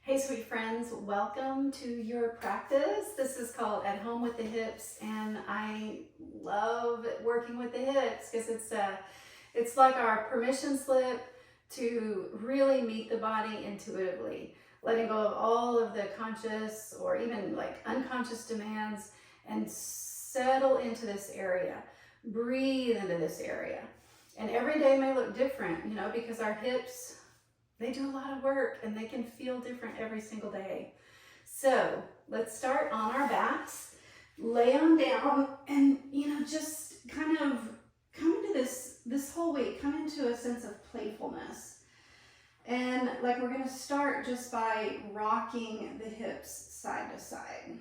Hey sweet friends, welcome to your practice. This is called At Home with the Hips, and I love working with the hips because it's like our permission slip to really meet the body intuitively, letting go of all of the conscious or even like unconscious demands and settle into this area. Breathe into this area. And every day may look different, because our hips, they do a lot of work and they can feel different every single day. So let's start on our backs, lay on down, and just kind of come into this whole week, come into a sense of playfulness. And like we're gonna start just by rocking the hips side to side.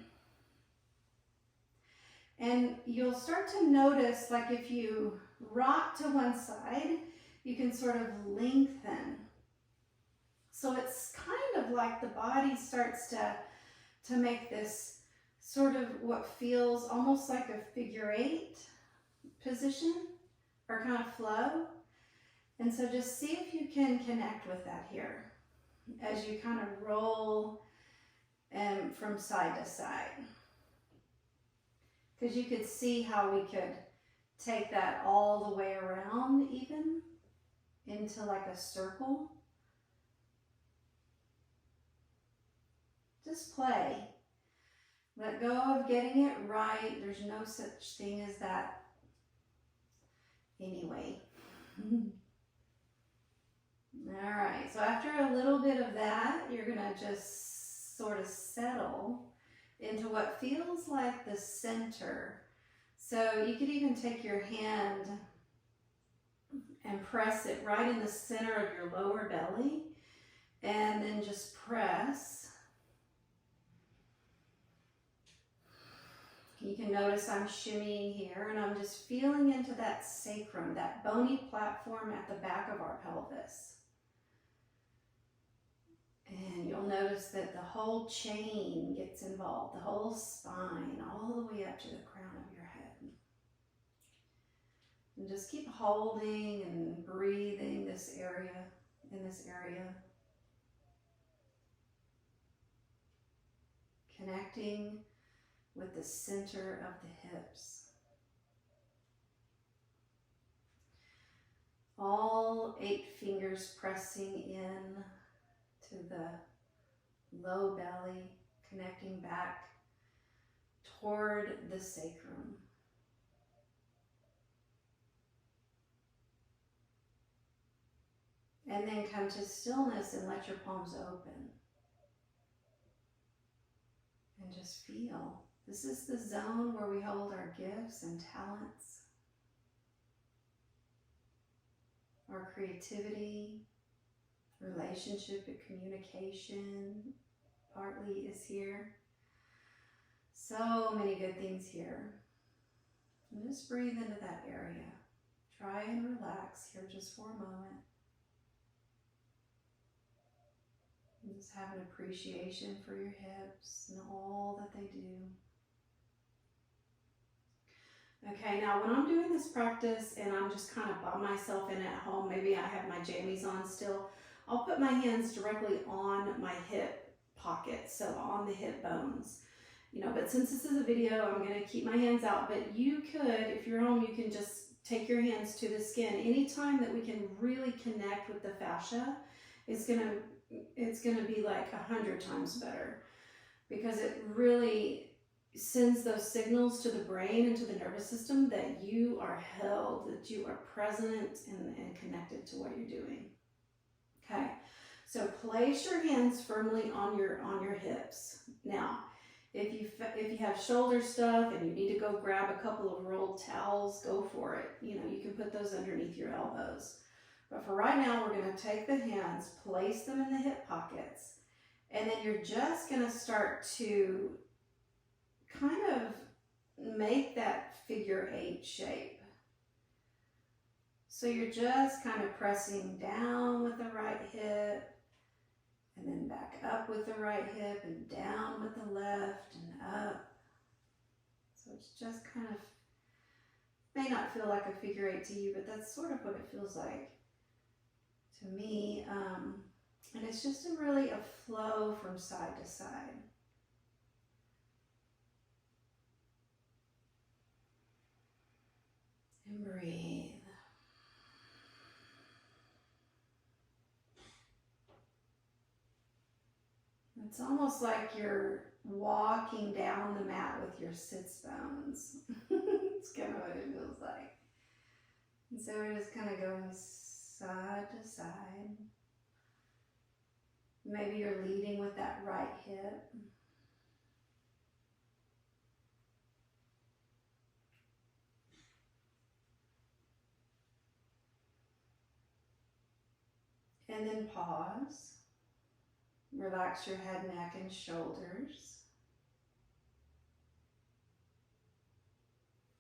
And you'll start to notice, like if you rock to one side, you can sort of lengthen. So it's kind of like the body starts to make this sort of what feels almost like a figure eight position or kind of flow. And so just see if you can connect with that here as you kind of roll from side to side. Because you could see how we could take that all the way around even into like a circle. Just play. Let go of getting it right. There's no such thing as that anyway. All right, so after a little bit of that, you're gonna just sort of settle into what feels like the center. So you could even take your hand and press it right in the center of your lower belly, and then just press. You can notice I'm shimmying here, and I'm just feeling into that sacrum, that bony platform at the back of our pelvis. And you'll notice that the whole chain gets involved, the whole spine, all the way up to the crown of your head. And just keep holding and breathing this area, in this area. Connecting with the center of the hips. All 8 fingers pressing in to the low belly, connecting back toward the sacrum. And then come to stillness and let your palms open. And just feel. This is the zone where we hold our gifts and talents, our creativity, relationship and communication partly is here. So many good things here. And just breathe into that area. Try and relax here just for a moment. And just have an appreciation for your hips and all that they do. Okay, now when I'm doing this practice and I'm just kind of by myself in at home, maybe I have my jammies on still, I'll put my hands directly on my hip pockets, so on the hip bones. But since this is a video, I'm going to keep my hands out, but you could, if you're home, you can just take your hands to the skin. Anytime that we can really connect with the fascia, it's going to be like 100 times better, because it really sends those signals to the brain and to the nervous system that you are held, that you are present and connected to what you're doing. Okay, so place your hands firmly on your hips. Now, if you have shoulder stuff and you need to go grab a couple of rolled towels, go for it. You can put those underneath your elbows. But for right now, we're going to take the hands, place them in the hip pockets, and then you're just going to start to kind of make that figure 8 shape. So you're just kind of pressing down with the right hip, and then back up with the right hip, and down with the left, and up. So it's just kind of, may not feel like a figure 8 to you, but that's sort of what it feels like to me. And it's just really a flow from side to side. And breathe. It's almost like you're walking down the mat with your sits bones. It's kind of what it feels like. And so we're just kind of going side to side. Maybe you're leading with that right hip. And then pause. Relax your head, neck, and shoulders.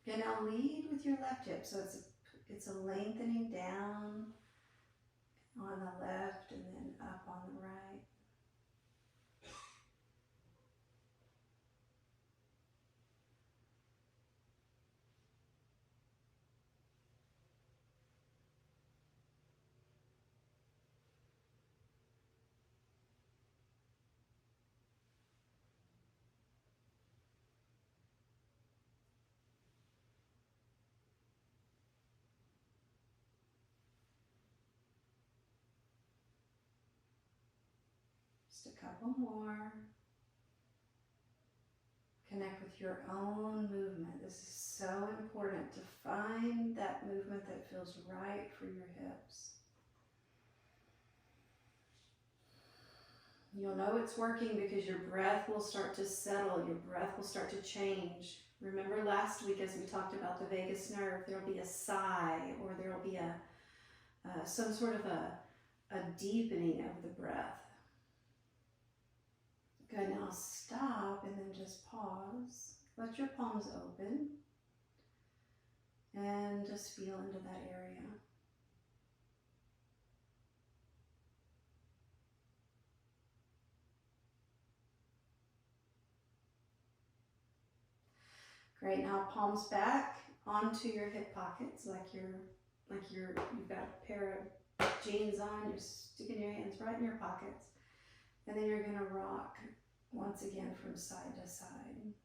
And now lead with your left hip. So it's a lengthening down on the left and then up on the right. Just a couple more. Connect with your own movement. This is so important to find that movement that feels right for your hips. You'll know it's working because your breath will start to settle, your breath will start to change. Remember last week as we talked about the vagus nerve, there'll be a sigh or there'll be some sort of a deepening of the breath. Good, now stop and then just pause. Let your palms open and just feel into that area. Great, now palms back onto your hip pockets you've got a pair of jeans on, you're sticking your hands right in your pockets. And then you're gonna rock once again from side to side.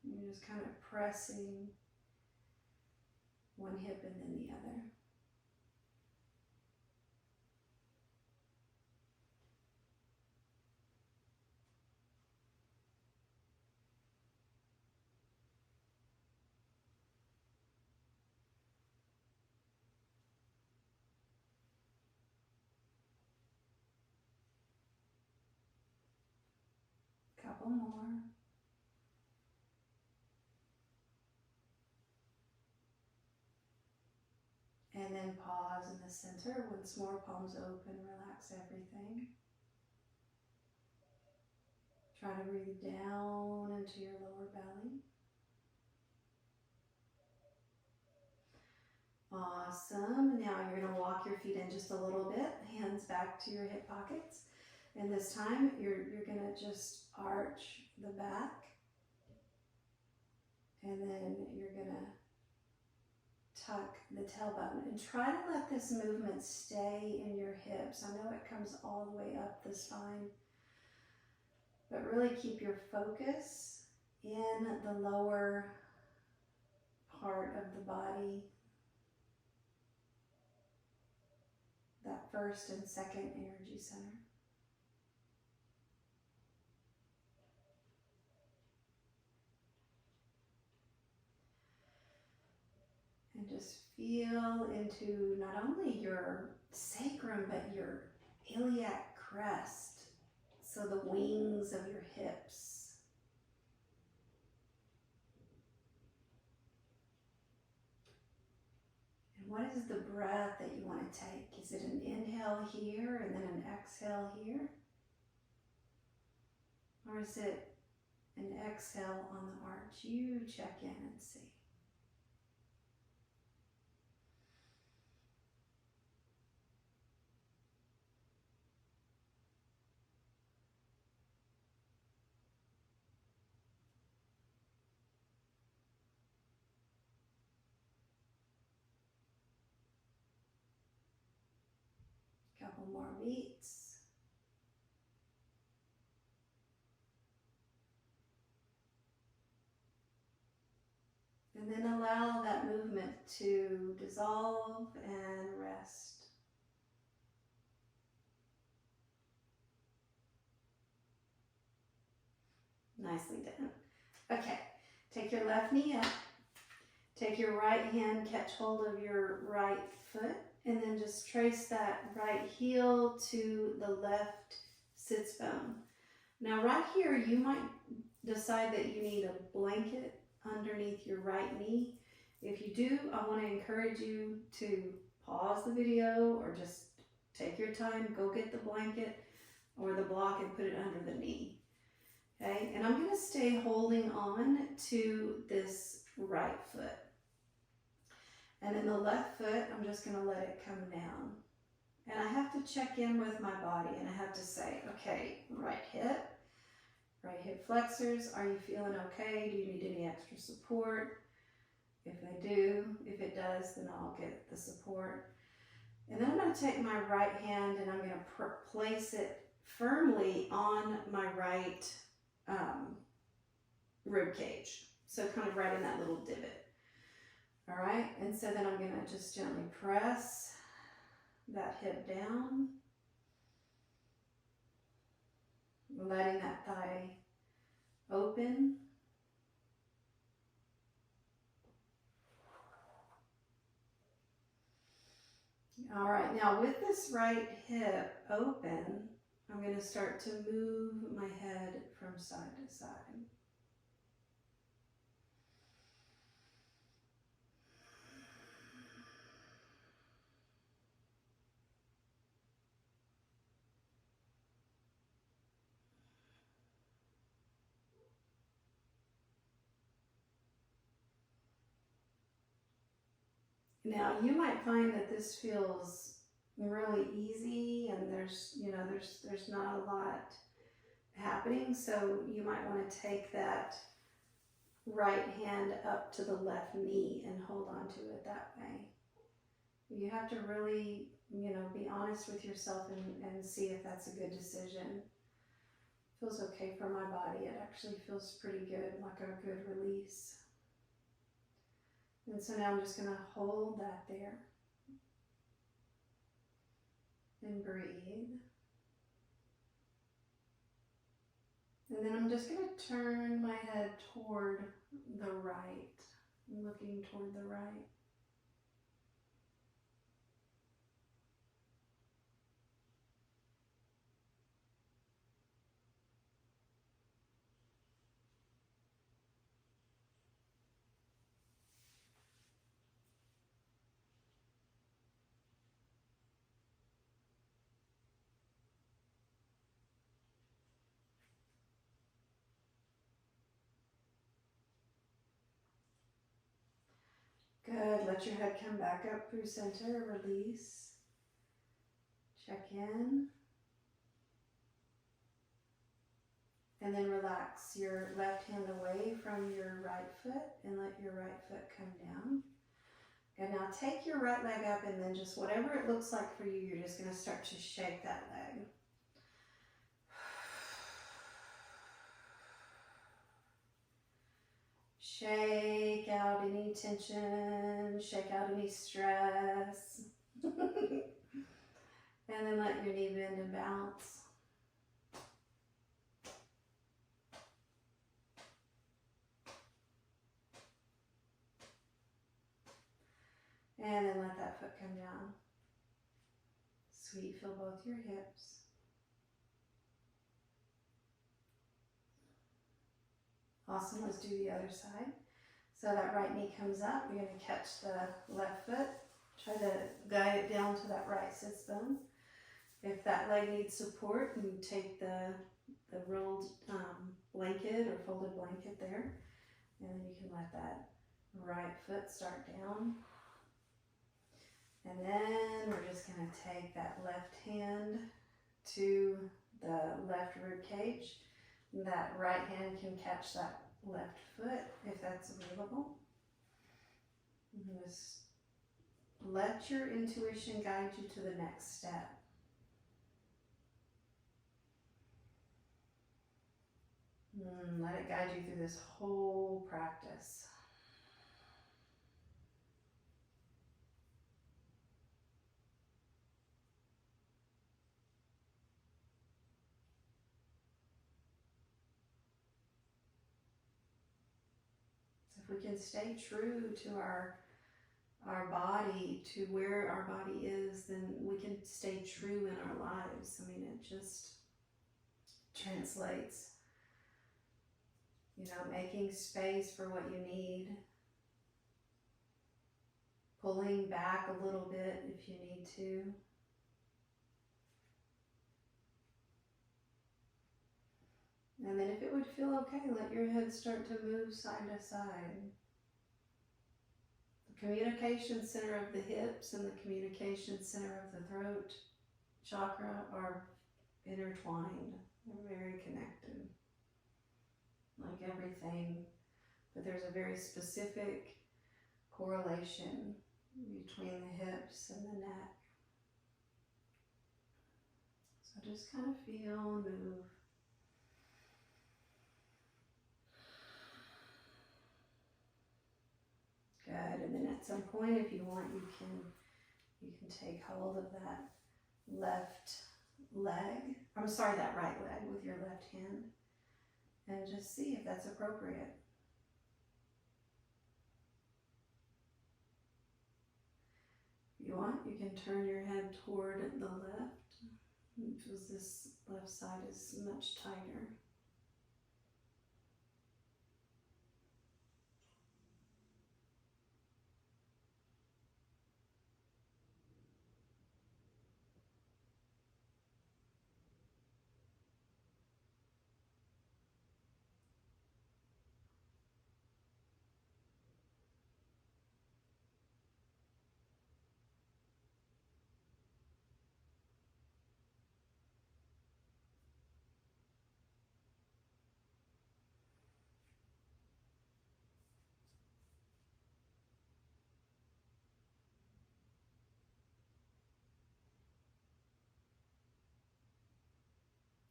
You're just kind of pressing one hip and then the other. Couple more. And then pause in the center. Once more, palms open, relax everything. Try to breathe down into your lower belly. Awesome. Now you're going to walk your feet in just a little bit, hands back to your hip pockets. And this time you're going to just arch the back. And then you're going to tuck the tailbone. And try to let this movement stay in your hips. I know it comes all the way up the spine. But really keep your focus in the lower part of the body. That first and second energy center. And just feel into not only your sacrum, but your iliac crest. So the wings of your hips. And what is the breath that you want to take? Is it an inhale here and then an exhale here? Or is it an exhale on the arch? You check in and see. Couple more beats. to dissolve and rest. Nicely done. Okay, take your left knee up. Take your right hand, catch hold of your right foot, and then just trace that right heel to the left sits bone. Now right here, you might decide that you need a blanket underneath your right knee. If you do, I want to encourage you to pause the video or just take your time, go get the blanket or the block and put it under the knee. Okay, and I'm going to stay holding on to this right foot. And then the left foot, I'm just going to let it come down. And I have to check in with my body and I have to say, okay, right hip flexors, are you feeling okay? Do you need any extra support? If they do, if it does, then I'll get the support. And then I'm going to take my right hand and I'm going to place it firmly on my right rib cage. So kind of right in that little divot. All right, and so then I'm going to just gently press that hip down, letting that thigh open. All right, now with this right hip open, I'm going to start to move my head from side to side. Now you might find that this feels really easy and there's not a lot happening, so you might want to take that right hand up to the left knee and hold on to it that way. You have to really, be honest with yourself and see if that's a good decision. Feels okay for my body. It actually feels pretty good, like a good release. And so now I'm just going to hold that there and breathe. And then I'm just going to turn my head toward the right, looking toward the right. Good. Let your head come back up through center. Release. Check in. And then relax your left hand away from your right foot and let your right foot come down. And now take your right leg up and then just whatever it looks like for you, you're just going to start to shake that leg. Shake out any tension, shake out any stress. And then let your knee bend and bounce. And then let that foot come down. Sweet, feel both your hips. Awesome, let's do the other side. So that right knee comes up, you're going to catch the left foot. Try to guide it down to that right sits bone. If that leg needs support, you take the rolled blanket or folded blanket there. And then you can let that right foot start down. And then we're just going to take that left hand to the left rib cage. That right hand can catch that left foot if that's available. And just let your intuition guide you to the next step. Let it guide you through this whole practice. we can stay true to our body, to where our body is, then we can stay true in our lives. I mean, it just translates, you know, making space for what you need, pulling back a little bit if you need to. And then if it would feel okay, let your head start to move side to side. The communication center of the hips and the communication center of the throat chakra are intertwined. They're very connected, like everything. But there's a very specific correlation between the hips and the neck. So just kind of feel and move. Good, and then at some point, if you want, you can take hold of that that right leg with your left hand, and just see if that's appropriate. If you want, you can turn your head toward the left, because this left side is much tighter.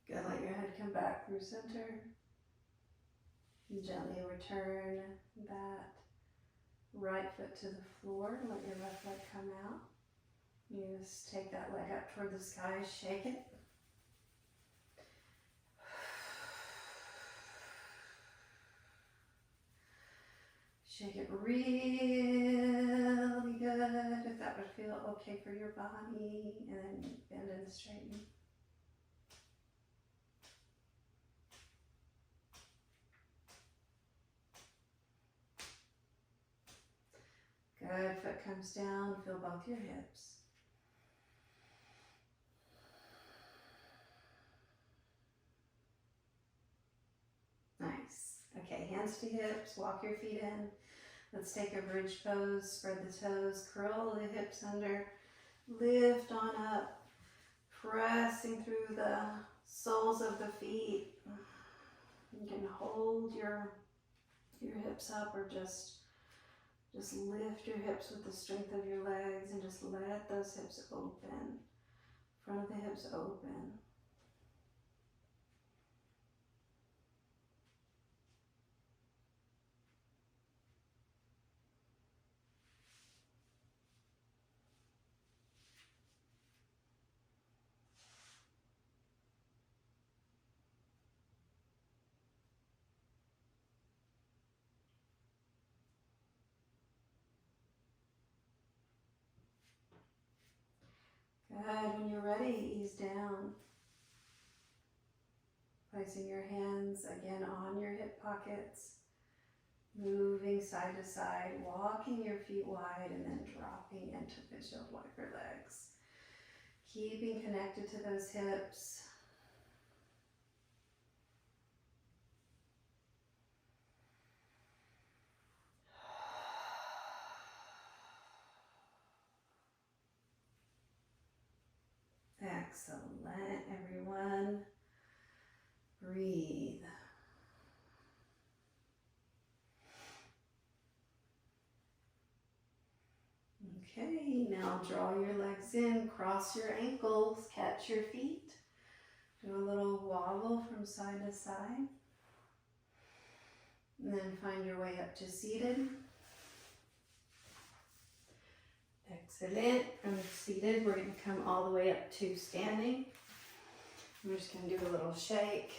Good, let your head come back through center. And gently return that right foot to the floor. Let your left leg come out. You just take that leg up toward the sky, shake it. Shake it really good, if that would feel okay for your body, and then bend and straighten. Good, foot comes down, feel both your hips. Nice. Okay, hands to hips, walk your feet in. Let's take a bridge pose, spread the toes, curl the hips under, lift on up, pressing through the soles of the feet. You can hold your hips up, or just lift your hips with the strength of your legs, and just let those hips open. Front of the hips open. Good. When you're ready, ease down. Placing your hands again on your hip pockets. Moving side to side, walking your feet wide, and then dropping into visual wiper legs. Keeping connected to those hips. Excellent, everyone. Breathe. Okay, now draw your legs in, cross your ankles, catch your feet. Do a little wobble from side to side. And then find your way up to seated. Excellent. From seated, we're going to come all the way up to standing. We're just going to do a little shake.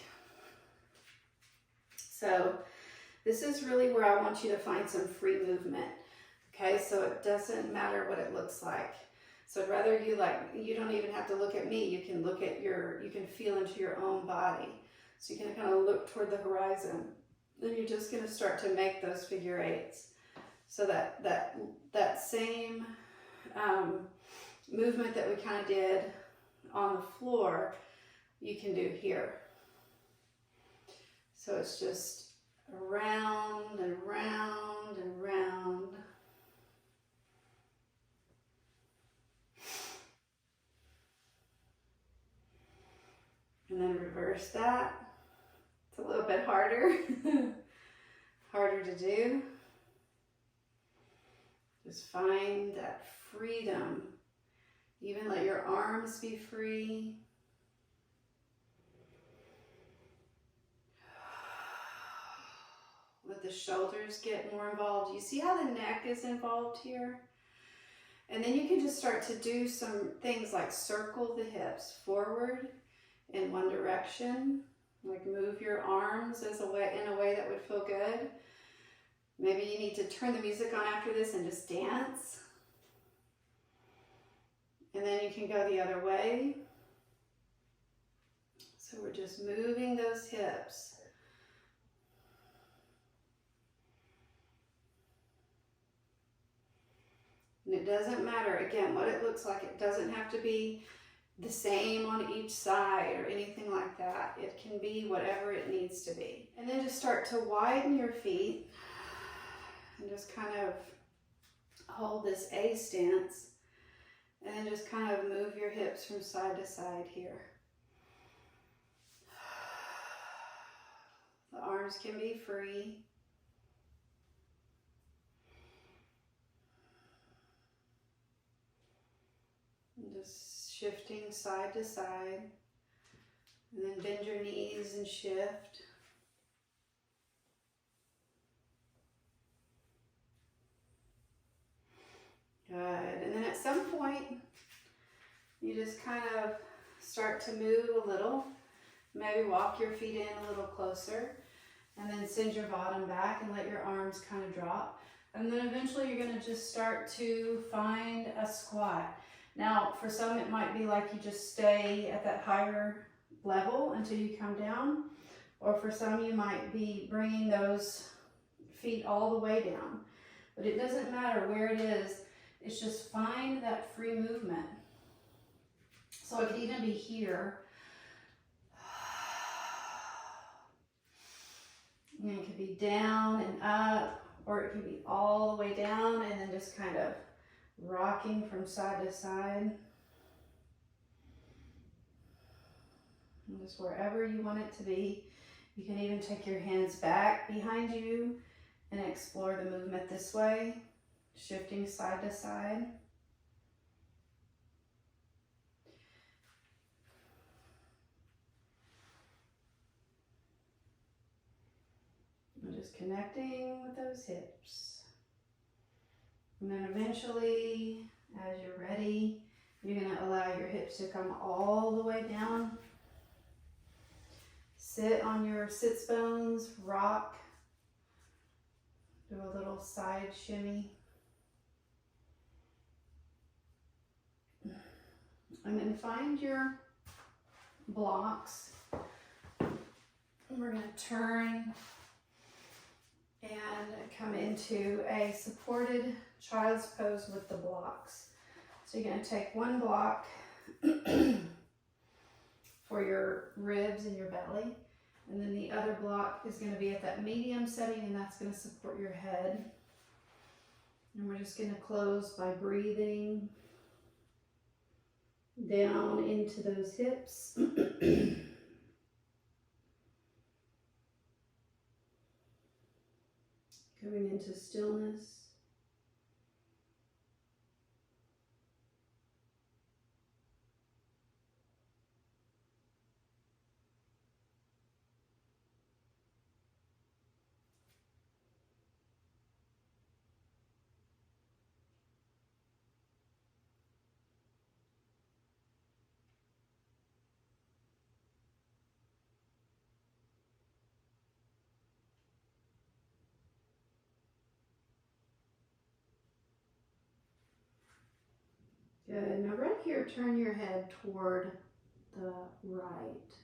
So This is really where I want you to find some free movement. Okay, so it doesn't matter what it looks like. So I'd rather you you don't even have to look at me. You can look at you can feel into your own body. So you can kind of look toward the horizon. Then you're just going to start to make those figure eights. So that same movement that we kind of did on the floor, you can do here. So it's just around and round and round. And then reverse that. It's a little bit harder, harder to do. Just find that freedom. Even let your arms be free. Let the shoulders get more involved. You see how the neck is involved here? And then you can just start to do some things like circle the hips forward in one direction. Like move your arms in a way that would feel good. Maybe you need to turn the music on after this and just dance. And then you can go the other way. So we're just moving those hips. And it doesn't matter, again, what it looks like. It doesn't have to be the same on each side or anything like that. It can be whatever it needs to be. And then just start to widen your feet and just kind of hold this A stance. And then just kind of move your hips from side to side here. The arms can be free. And just shifting side to side. And then bend your knees and shift. Good. And then at some point, you just kind of start to move a little. Maybe walk your feet in a little closer. And then send your bottom back and let your arms kind of drop. And then eventually you're going to just start to find a squat. Now, for some, it might be like you just stay at that higher level until you come down. Or for some, you might be bringing those feet all the way down. But it doesn't matter where it is. It's just find that free movement. So it could even be here. And it could be down and up, or it could be all the way down and then just kind of rocking from side to side. And just wherever you want it to be. You can even take your hands back behind you and explore the movement this way, shifting side to side. And just connecting with those hips. And then eventually, as you're ready, you're going to allow your hips to come all the way down. Sit on your sits bones, rock. Do a little side shimmy. And then find your blocks. We're going to turn and come into a supported child's pose with the blocks. So you're going to take one block for your ribs and your belly, and then the other block is going to be at that medium setting, and that's going to support your head. And we're just going to close by breathing down into those hips. Going into stillness. Good. Now right here, turn your head toward the right.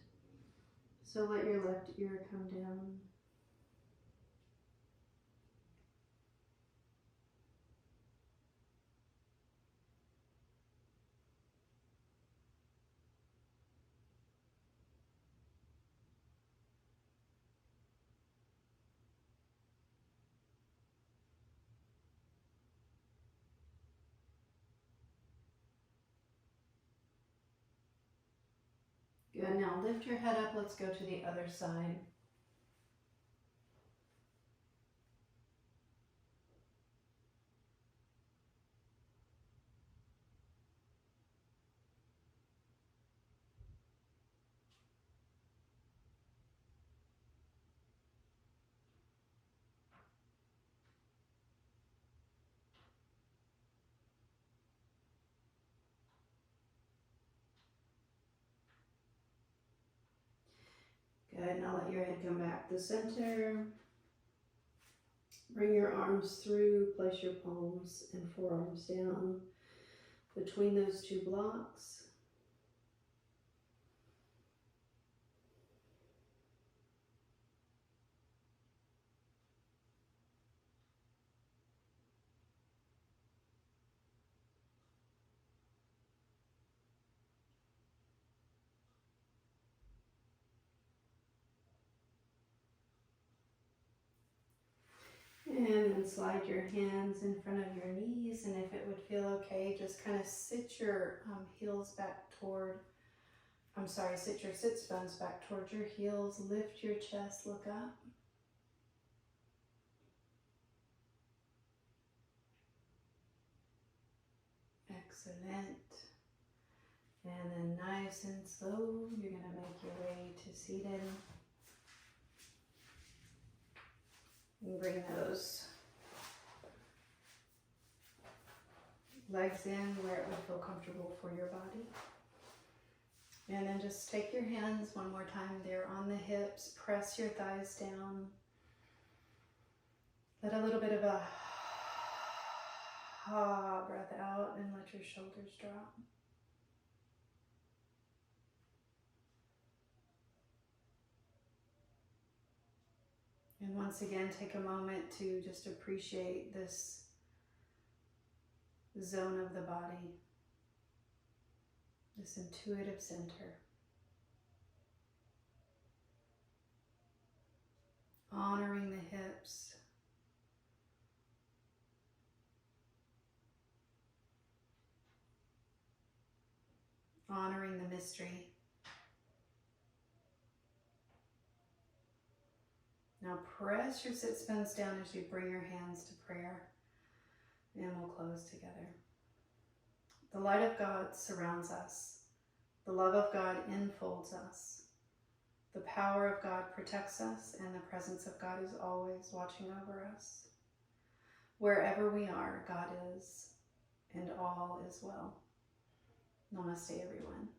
So let your left ear come down. Good. Now lift your head up. Let's go to the other side. Good. Now let your head come back to center. Bring your arms through. Place your palms and forearms down between those two blocks. And then slide your hands in front of your knees, and if it would feel okay, just kind of sit your heels back toward, sit your sits bones back towards your heels, lift your chest, look up. Excellent. And then nice and slow, you're going to make your way to seated. And bring those legs in where it would feel comfortable for your body. And then just take your hands one more time there on the hips, press your thighs down. Let a little bit of a breath out and let your shoulders drop. And once again, take a moment to just appreciate this zone of the body, this intuitive center. Honoring the hips. Honoring the mystery. Now press your sit bones down as you bring your hands to prayer, and we'll close together. The light of God surrounds us. The love of God enfolds us. The power of God protects us, and the presence of God is always watching over us. Wherever we are, God is, and all is well. Namaste, everyone.